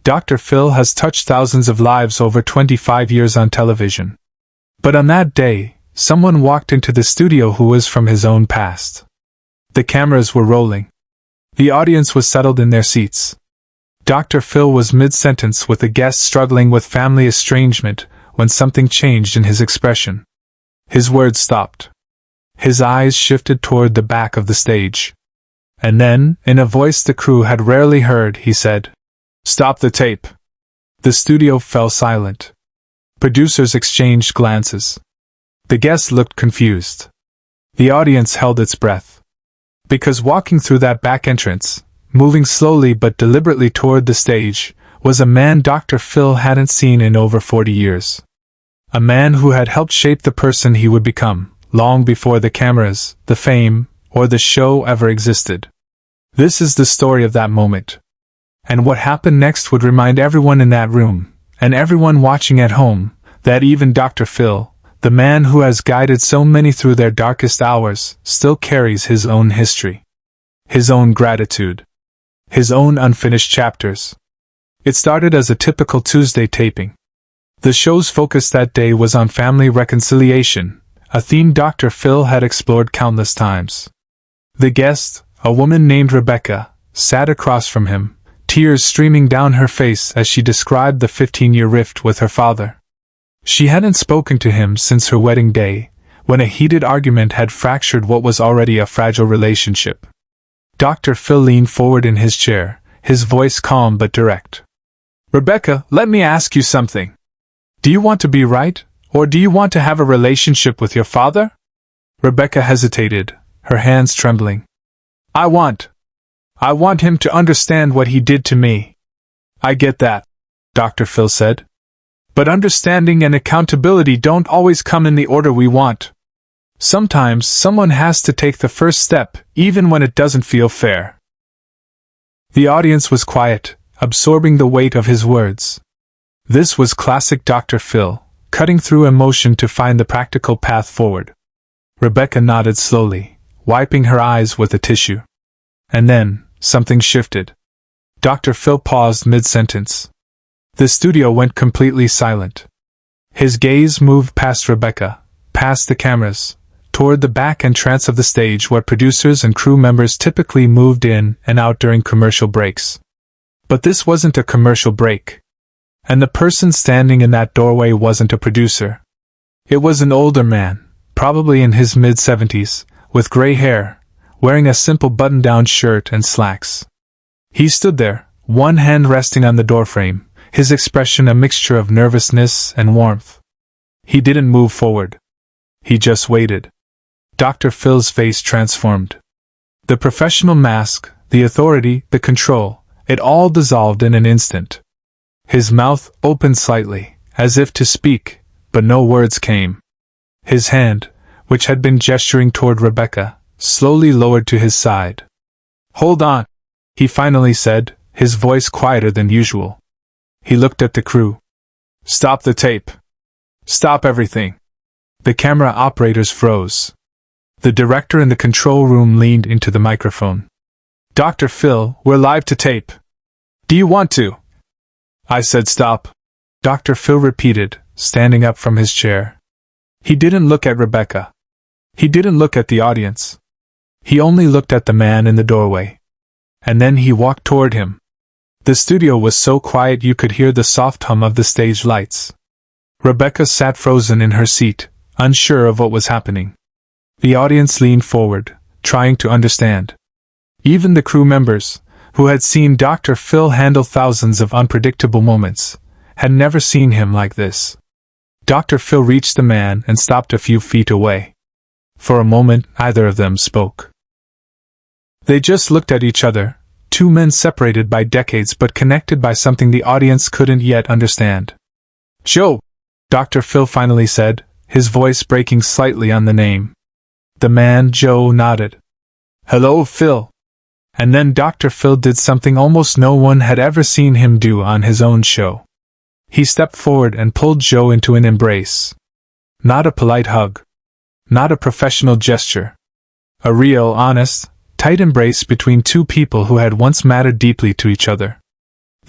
Dr. Phil has touched thousands of lives over 25 years on television. But on that day, someone walked into the studio who was from his own past. The cameras were rolling. The audience was settled in their seats. Dr. Phil was mid-sentence with a guest struggling with family estrangement when something changed in his expression. His words stopped. His eyes shifted toward the back of the stage. And then, in a voice the crew had rarely heard, he said, "Stop the tape." The studio fell silent. Producers exchanged glances. The guests looked confused. The audience held its breath. Because walking through that back entrance, moving slowly but deliberately toward the stage, was a man Dr. Phil hadn't seen in over 40 years. A man who had helped shape the person he would become, long before the cameras, the fame, or the show ever existed. This is the story of that moment. And what happened next would remind everyone in that room, and everyone watching at home, that even Dr. Phil, the man who has guided so many through their darkest hours, still carries his own history. His own gratitude. His own unfinished chapters. It started as a typical Tuesday taping. The show's focus that day was on family reconciliation, a theme Dr. Phil had explored countless times. The guest, a woman named Rebecca, sat across from him, tears streaming down her face as she described the 15-year rift with her father. She hadn't spoken to him since her wedding day, when a heated argument had fractured what was already a fragile relationship. Dr. Phil leaned forward in his chair, his voice calm but direct. "Rebecca, let me ask you something. Do you want to be right, or do you want to have a relationship with your father?" Rebecca hesitated, her hands trembling. I want him to understand what he did to me." "I get that," Dr. Phil said. "But understanding and accountability don't always come in the order we want. Sometimes someone has to take the first step, even when it doesn't feel fair." The audience was quiet, absorbing the weight of his words. This was classic Dr. Phil, cutting through emotion to find the practical path forward. Rebecca nodded slowly, wiping her eyes with a tissue. And then, something shifted. Dr. Phil paused mid-sentence. The studio went completely silent. His gaze moved past Rebecca, past the cameras, toward the back entrance of the stage where producers and crew members typically moved in and out during commercial breaks. But this wasn't a commercial break. And the person standing in that doorway wasn't a producer. It was an older man, probably in his mid-70s, with gray hair, wearing a simple button-down shirt and slacks. He stood there, one hand resting on the doorframe, his expression a mixture of nervousness and warmth. He didn't move forward. He just waited. Dr. Phil's face transformed. The professional mask, the authority, the control, it all dissolved in an instant. His mouth opened slightly, as if to speak, but no words came. His hand, which had been gesturing toward Rebecca, slowly lowered to his side. "Hold on," he finally said, his voice quieter than usual. He looked at the crew. "Stop the tape. Stop everything." The camera operators froze. The director in the control room leaned into the microphone. "Dr. Phil, we're live to tape. Do you want to?" "I said stop," Dr. Phil repeated, standing up from his chair. He didn't look at Rebecca. He didn't look at the audience. He only looked at the man in the doorway. And then he walked toward him. The studio was so quiet you could hear the soft hum of the stage lights. Rebecca sat frozen in her seat, unsure of what was happening. The audience leaned forward, trying to understand. Even the crew members, who had seen Dr. Phil handle thousands of unpredictable moments, had never seen him like this. Dr. Phil reached the man and stopped a few feet away. For a moment, neither of them spoke. They just looked at each other, two men separated by decades but connected by something the audience couldn't yet understand. "Joe," Dr. Phil finally said, his voice breaking slightly on the name. The man, Joe, nodded. "Hello, Phil." And then Dr. Phil did something almost no one had ever seen him do on his own show. He stepped forward and pulled Joe into an embrace. Not a polite hug. Not a professional gesture. A real, honest, tight embrace between two people who had once mattered deeply to each other.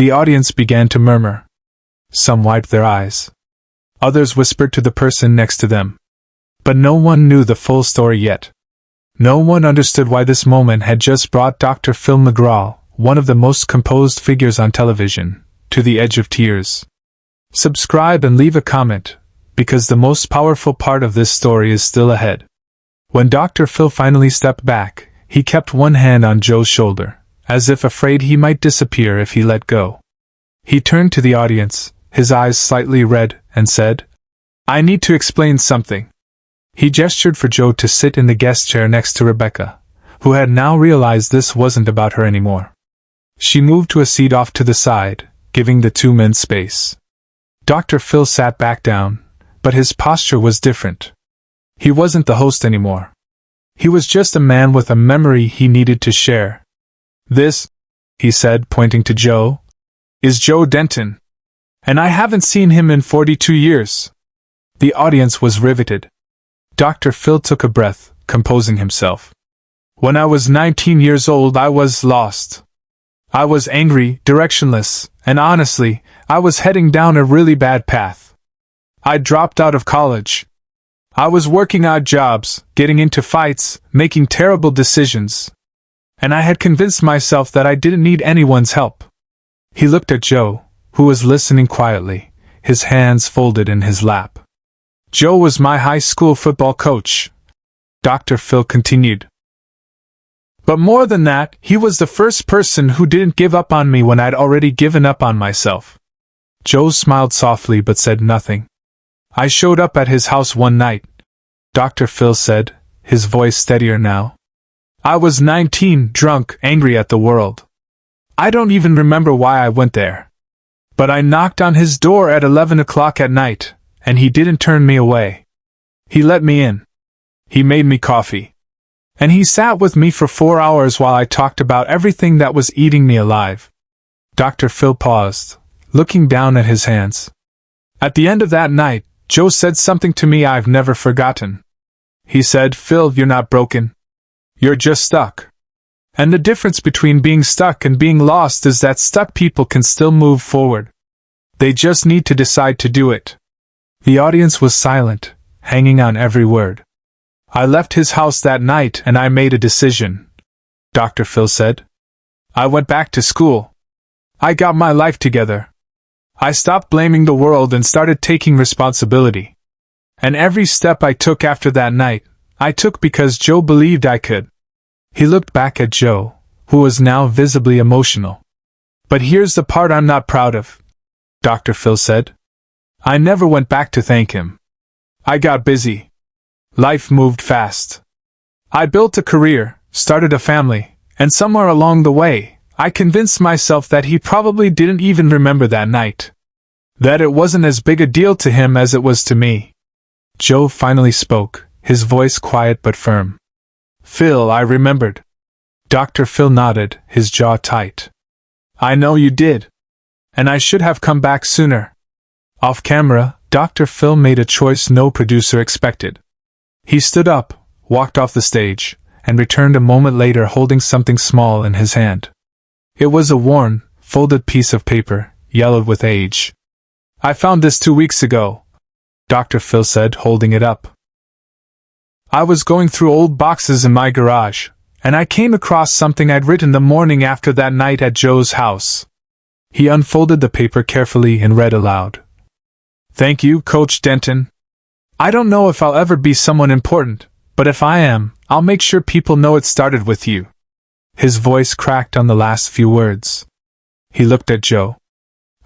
The audience began to murmur. Some wiped their eyes. Others whispered to the person next to them. But no one knew the full story yet. No one understood why this moment had just brought Dr. Phil McGraw, one of the most composed figures on television, to the edge of tears. Subscribe and leave a comment, because the most powerful part of this story is still ahead. When Dr. Phil finally stepped back, he kept one hand on Joe's shoulder, as if afraid he might disappear if he let go. He turned to the audience, his eyes slightly red, and said, "I need to explain something." He gestured for Joe to sit in the guest chair next to Rebecca, who had now realized this wasn't about her anymore. She moved to a seat off to the side, giving the two men space. Dr. Phil sat back down, but his posture was different. He wasn't the host anymore. He was just a man with a memory he needed to share. "This," he said, pointing to Joe, "is Joe Denton. And I haven't seen him in 42 years. The audience was riveted. Dr. Phil took a breath, composing himself. "When I was 19 years old, I was lost. I was angry, directionless, and honestly, I was heading down a really bad path. I dropped out of college. I was working odd jobs, getting into fights, making terrible decisions. And I had convinced myself that I didn't need anyone's help." He looked at Joe, who was listening quietly, his hands folded in his lap. "Joe was my high school football coach," Dr. Phil continued. "But more than that, he was the first person who didn't give up on me when I'd already given up on myself." Joe smiled softly but said nothing. "I showed up at his house one night," Dr. Phil said, his voice steadier now. "I was 19, drunk, angry at the world. I don't even remember why I went there. But I knocked on his door at 11 o'clock at night, and he didn't turn me away. He let me in. He made me coffee. And he sat with me for 4 hours while I talked about everything that was eating me alive." Dr. Phil paused, looking down at his hands. "At the end of that night, Joe said something to me I've never forgotten. He said, 'Phil, you're not broken. You're just stuck. And the difference between being stuck and being lost is that stuck people can still move forward. They just need to decide to do it.'" The audience was silent, hanging on every word. "I left his house that night and I made a decision," Dr. Phil said. "I went back to school. I got my life together. I stopped blaming the world and started taking responsibility. And every step I took after that night, I took because Joe believed I could." He looked back at Joe, who was now visibly emotional. "But here's the part I'm not proud of," Dr. Phil said. "I never went back to thank him. I got busy. Life moved fast. I built a career, started a family, and somewhere along the way, I convinced myself that he probably didn't even remember that night. That it wasn't as big a deal to him as it was to me." Joe finally spoke, his voice quiet but firm. "Phil, I remembered." Dr. Phil nodded, his jaw tight. "I know you did. And I should have come back sooner." Off camera, Dr. Phil made a choice no producer expected. He stood up, walked off the stage, and returned a moment later holding something small in his hand. It was a worn, folded piece of paper, yellowed with age. "I found this 2 weeks ago," Dr. Phil said, holding it up. "I was going through old boxes in my garage, and I came across something I'd written the morning after that night at Joe's house." He unfolded the paper carefully and read aloud. "Thank you, Coach Denton. I don't know if I'll ever be someone important, but if I am, I'll make sure people know it started with you." His voice cracked on the last few words. He looked at Joe.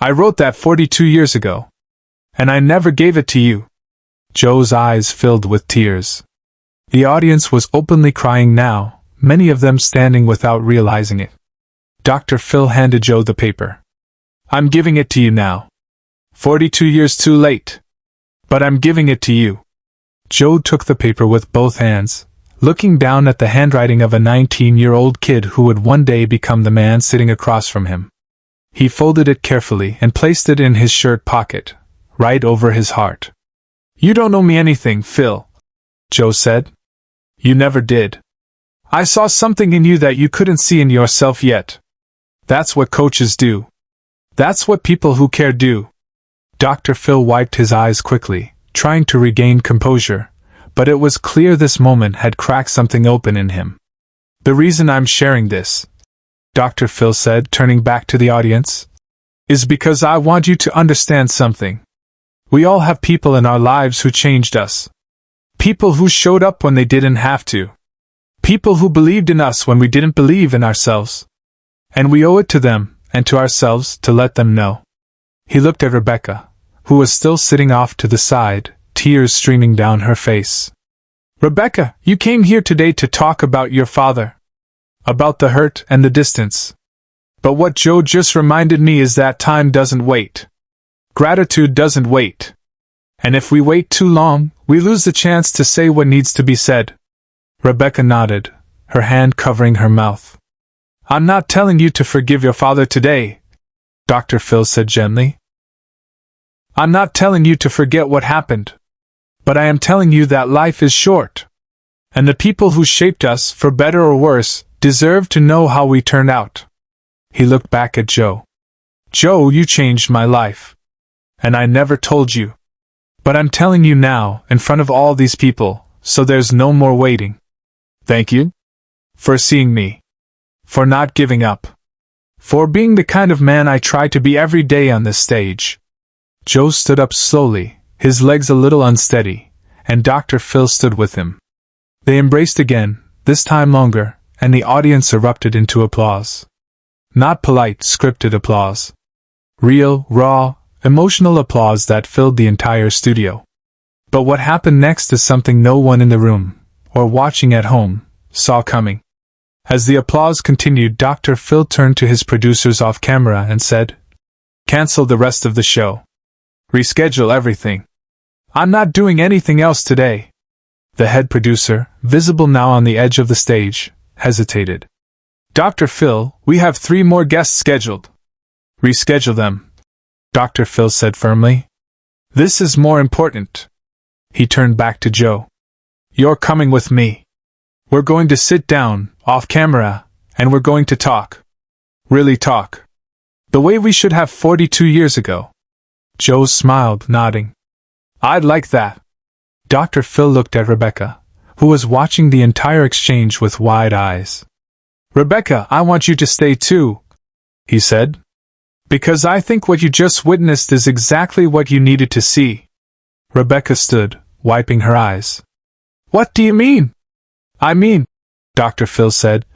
"I wrote that 42 years ago. And I never gave it to you." Joe's eyes filled with tears. The audience was openly crying now, many of them standing without realizing it. Dr. Phil handed Joe the paper. "I'm giving it to you now. 42 years too late. But I'm giving it to you." Joe took the paper with both hands, looking down at the handwriting of a 19-year-old kid who would one day become the man sitting across from him. He folded it carefully and placed it in his shirt pocket, right over his heart. "You don't owe me anything, Phil," Joe said. "You never did. I saw something in you that you couldn't see in yourself yet. That's what coaches do. That's what people who care do. Dr. Phil wiped his eyes quickly, trying to regain composure, but it was clear this moment had cracked something open in him. The reason I'm sharing this, Dr. Phil said, turning back to the audience, is because I want you to understand something. We all have people in our lives who changed us. People who showed up when they didn't have to. People who believed in us when we didn't believe in ourselves. And we owe it to them, and to ourselves, to let them know. He looked at Rebecca, who was still sitting off to the side, tears streaming down her face. Rebecca, you came here today to talk about your father. About the hurt and the distance. But what Joe just reminded me is that time doesn't wait. Gratitude doesn't wait. And if we wait too long, we lose the chance to say what needs to be said. Rebecca nodded, her hand covering her mouth. I'm not telling you to forgive your father today, Dr. Phil said gently. I'm not telling you to forget what happened. But I am telling you that life is short. And the people who shaped us, for better or worse, deserve to know how we turned out. He looked back at Joe. Joe, you changed my life. And I never told you. But I'm telling you now, in front of all these people, so there's no more waiting. Thank you. For seeing me. For not giving up. For being the kind of man I try to be every day on this stage. Joe stood up slowly, his legs a little unsteady, and Dr. Phil stood with him. They embraced again, this time longer, and the audience erupted into applause. Not polite, scripted applause. Real, raw, emotional applause that filled the entire studio. But what happened next is something no one in the room, or watching at home, saw coming. As the applause continued, Dr. Phil turned to his producers off camera and said, "Cancel the rest of the show. Reschedule everything. I'm not doing anything else today." The head producer, visible now on the edge of the stage, hesitated. "Dr. Phil, we have 3 more guests scheduled." "Reschedule them," Dr. Phil said firmly. "This is more important." He turned back to Joe. "You're coming with me. We're going to sit down, off camera, and we're going to talk. Really talk. The way we should have 42 years ago." Joe smiled, nodding. "I'd like that." Dr. Phil looked at Rebecca, who was watching the entire exchange with wide eyes. "Rebecca, I want you to stay too," he said. "Because I think what you just witnessed is exactly what you needed to see." Rebecca stood, wiping her eyes. "What do you mean?" "I mean," Dr. Phil said,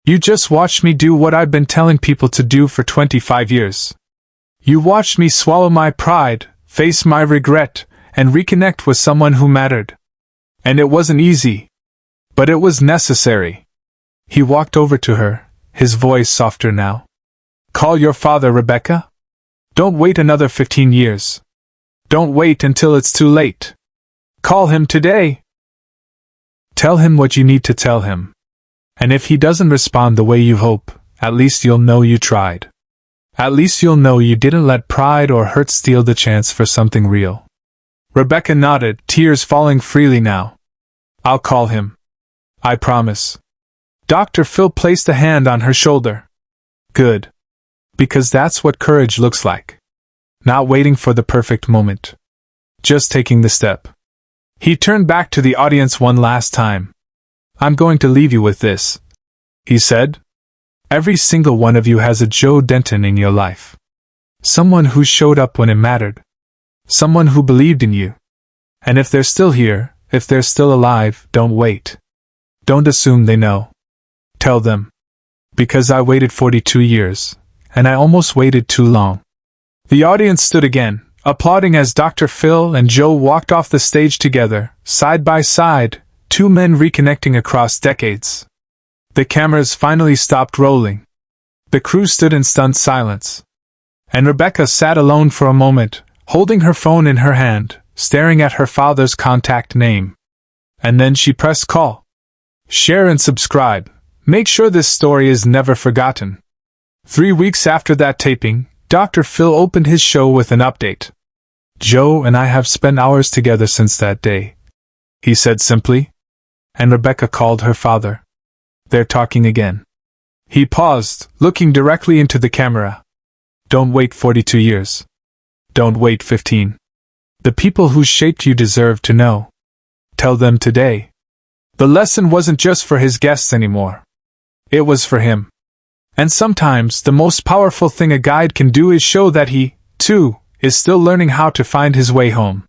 "you just watched me do what I've been telling people to do for 25 years. You watched me swallow my pride, face my regret, and reconnect with someone who mattered. And it wasn't easy. But it was necessary." He walked over to her, his voice softer now. "Call your father, Rebecca. Don't wait another 15 years. Don't wait until it's too late. Call him today. Tell him what you need to tell him. And if he doesn't respond the way you hope, at least you'll know you tried. At least you'll know you didn't let pride or hurt steal the chance for something real." Rebecca nodded, tears falling freely now. "I'll call him. I promise." Dr. Phil placed a hand on her shoulder. "Good. Because that's what courage looks like. Not waiting for the perfect moment. Just taking the step." He turned back to the audience one last time. "I'm going to leave you with this," he said. "Every single one of you has a Joe Denton in your life. Someone who showed up when it mattered. Someone who believed in you. And if they're still here, if they're still alive, don't wait. Don't assume they know. Tell them. Because I waited 42 years, and I almost waited too long." The audience stood again, applauding as Dr. Phil and Joe walked off the stage together, side by side, 2 men reconnecting across decades. The cameras finally stopped rolling. The crew stood in stunned silence. And Rebecca sat alone for a moment, holding her phone in her hand, staring at her father's contact name. And then she pressed call. Share and subscribe. Make sure this story is never forgotten. 3 weeks after that taping, Dr. Phil opened his show with an update. "Joe and I have spent hours together since that day," he said simply. And Rebecca called her father. "They're talking again." He paused, looking directly into the camera. Don't wait 42 years. Don't wait 15. The people who shaped you deserve to know. Tell them today. The lesson wasn't just for his guests anymore. It was for him. And sometimes the most powerful thing a guide can do is show that he, too, is still learning how to find his way home.